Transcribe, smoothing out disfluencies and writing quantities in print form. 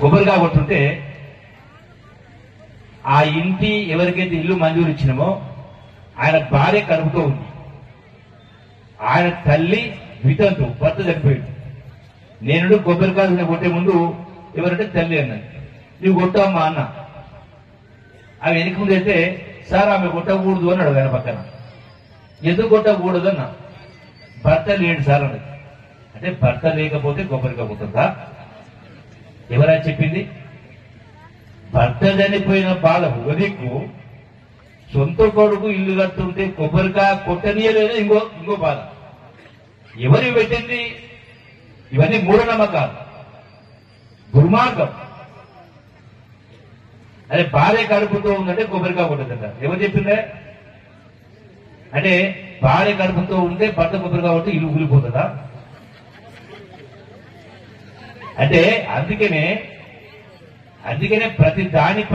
కొబ్బరిగా కొట్టుంటే ఆ ఇంటి ఎవరికైతే ఇల్లు మంజూరు ఇచ్చినామో ఆయన భార్య కడుపుతో ఉంది, ఆయన తల్లి వితంతు భర్త చనిపోయింది. నేను కొబ్బరికాయలు కొట్టే ముందు ఎవరంటే తల్లి అన్నాను, నువ్వు కొట్టావమ్మా అన్న. అవి వెనక ముందు అయితే సార్ ఆమె కొట్టకూడదు అన్నాడు ఆయన పక్కన. ఎందుకు కొట్టకూడదు అన్న, భర్త లేడు సార్ అన్నది. అంటే భర్త లేకపోతే కొబ్బరికాయ కొట్టుందా? ఎవరా చెప్పింది? భర్త చనిపోయిన బాధ ఉదయకు సొంత కొడుకు ఇల్లు కట్టుంటే కొబ్బరికాయ కొట్టనీయలేదు ఇంకో బాధ. ఎవరు పెట్టింది? ఇవన్నీ మూఢనమ్మకాలు, దుర్మార్గం. అదే భార్య కడుపుతో ఉందంటే కొబ్బరికాయ కొట్టదంట. ఎవరు చెప్పిందే? అంటే భార్య కడుపుతో ఉంటే భర్త కొబ్బరికాయ కొట్టి ఇల్లు ఊలిపోతుందా? అంటే అందుకనే ప్రతి దాని